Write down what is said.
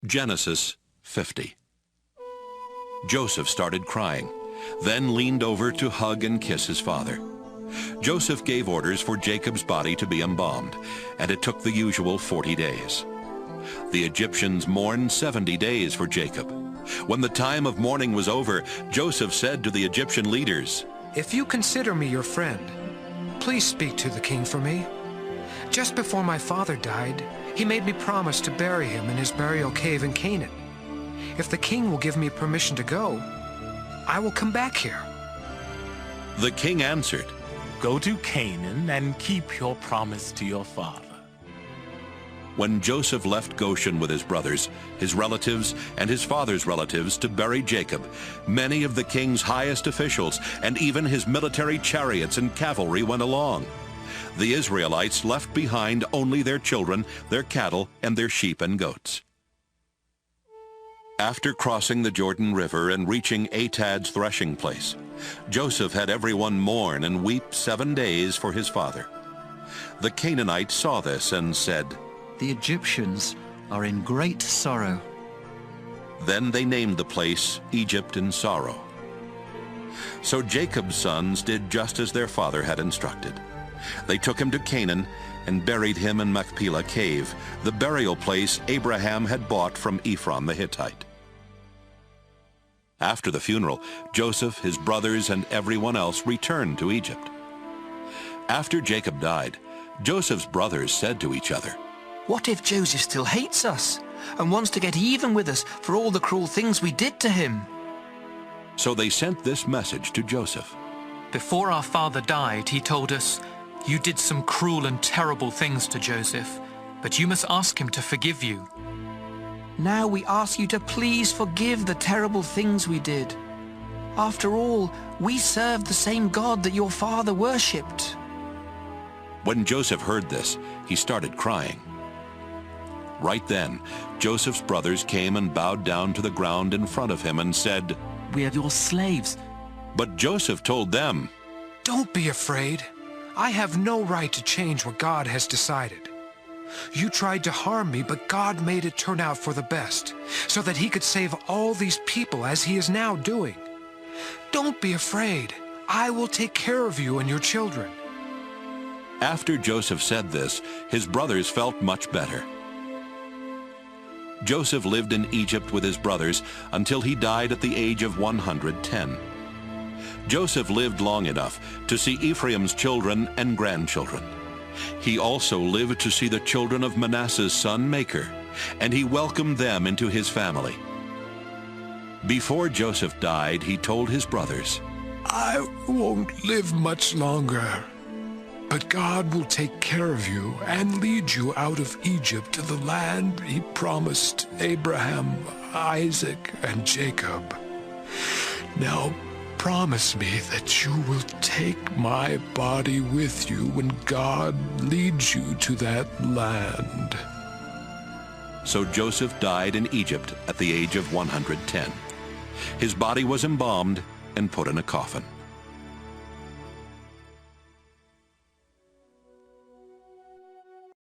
Genesis 50. Joseph started crying, then leaned over to hug and kiss his father. Joseph gave orders for Jacob's body to be embalmed, and it took the usual 40 days. The Egyptians mourned 70 days for Jacob. When the time of mourning was over, Joseph said to the Egyptian leaders, "If you consider me your friend, please speak to the king for me. Just before my father died, he made me promise to bury him in his burial cave in Canaan. If the king will give me permission to go, I will come back here." The king answered, "Go to Canaan and keep your promise to your father." When Joseph left Goshen with his brothers, his relatives, and his father's relatives to bury Jacob, many of the king's highest officials and even his military chariots and cavalry went along. The Israelites left behind only their children, their cattle, and their sheep and goats. After crossing the Jordan River and reaching Atad's threshing place, Joseph had everyone mourn and weep 7 days for his father. The Canaanites saw this and said, "The Egyptians are in great sorrow." Then they named the place Egypt in sorrow. So Jacob's sons did just as their father had instructed. They took him to Canaan and buried him in Machpelah Cave, the burial place Abraham had bought from Ephron the Hittite. After the funeral, Joseph, his brothers, and everyone else returned to Egypt. After Jacob died, Joseph's brothers said to each other, "What if Joseph still hates us and wants to get even with us for all the cruel things we did to him?" So they sent this message to Joseph. Before our father died, he told us, "You did some cruel and terrible things to Joseph, but you must ask him to forgive you." Now we ask you to please forgive the terrible things we did. After all, we served the same God that your father worshipped. When Joseph heard this, he started crying. Right then, Joseph's brothers came and bowed down to the ground in front of him and said, "We are your slaves." But Joseph told them, "Don't be afraid. I have no right to change what God has decided. You tried to harm me, but God made it turn out for the best, so that he could save all these people as he is now doing. Don't be afraid. I will take care of you and your children." After Joseph said this, his brothers felt much better. Joseph lived in Egypt with his brothers until he died at the age of 110. Joseph lived long enough to see Ephraim's children and grandchildren. He also lived to see the children of Manasseh's son Machir, and he welcomed them into his family. Before Joseph died, he told his brothers, "I won't live much longer, but God will take care of you and lead you out of Egypt to the land he promised Abraham, Isaac, and Jacob. Now promise me that you will take my body with you when God leads you to that land." So Joseph died in Egypt at the age of 110. His body was embalmed and put in a coffin.